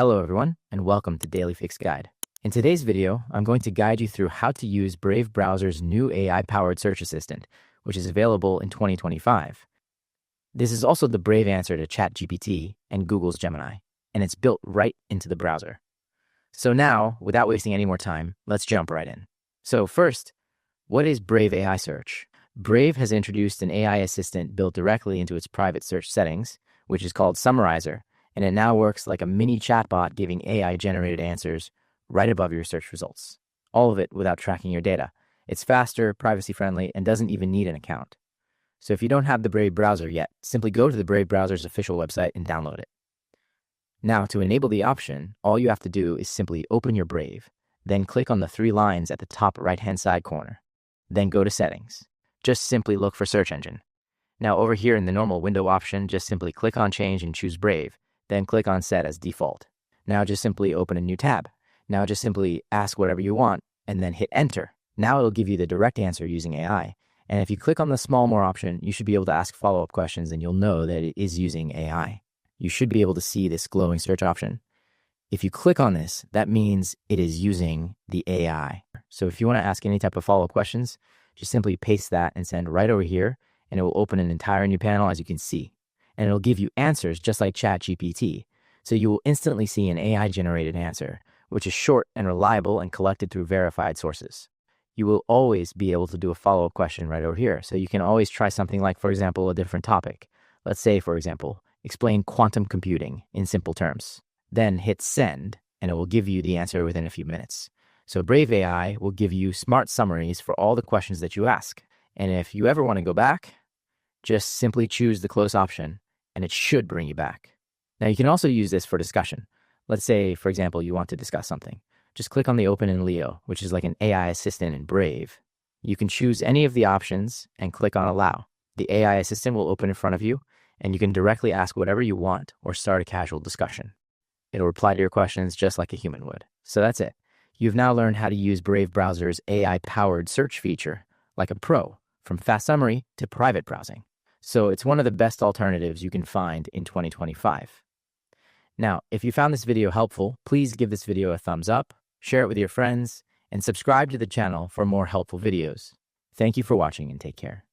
Hello everyone, and welcome to Daily Fix Guide. In today's video, I'm going to guide you through how to use Brave browser's new AI-powered search assistant, which is available in 2025. This is also the Brave answer to ChatGPT and Google's Gemini, and it's built right into the browser. So now, without wasting any more time, let's jump right in. So first, what is Brave AI Search? Brave has introduced an AI assistant built directly into its private search settings, which is called Summarizer, and it now works like a mini chatbot giving AI-generated answers right above your search results. All of it without tracking your data. It's faster, privacy-friendly, and doesn't even need an account. So if you don't have the Brave browser yet, simply go to the Brave browser's official website and download it. Now, to enable the option, all you have to do is simply open your Brave, then click on the three lines at the top right-hand side corner. Then go to Settings. Just simply look for Search Engine. Now over here in the normal window option, just simply click on Change and choose Brave, then click on Set as Default. Now just simply open a new tab. Now just simply ask whatever you want, and then hit Enter. Now it'll give you the direct answer using AI. And if you click on the Small More option, you should be able to ask follow-up questions and you'll know that it is using AI. You should be able to see this glowing search option. If you click on this, that means it is using the AI. So if you want to ask any type of follow-up questions, just simply paste that and send right over here, and it will open an entire new panel, as you can see. And it'll give you answers just like ChatGPT. So you will instantly see an AI-generated answer, which is short and reliable and collected through verified sources. You will always be able to do a follow-up question right over here. So you can always try something like, for example, a different topic. Let's say, for example, explain quantum computing in simple terms. Then hit Send, and it will give you the answer within a few minutes. So Brave AI will give you smart summaries for all the questions that you ask. And if you ever want to go back, just simply choose the close option, and it should bring you back. Now you can also use this for discussion. Let's say, for example, you want to discuss something. Just click on the Open in Leo, which is like an AI assistant in Brave. You can choose any of the options and click on Allow. The AI assistant will open in front of you, and you can directly ask whatever you want or start a casual discussion. It'll reply to your questions just like a human would. So that's it. You've now learned how to use Brave browser's AI-powered search feature like a pro, from fast summary to private browsing. So it's one of the best alternatives you can find in 2025. Now, if you found this video helpful, please give this video a thumbs up, share it with your friends, and subscribe to the channel for more helpful videos. Thank you for watching and take care.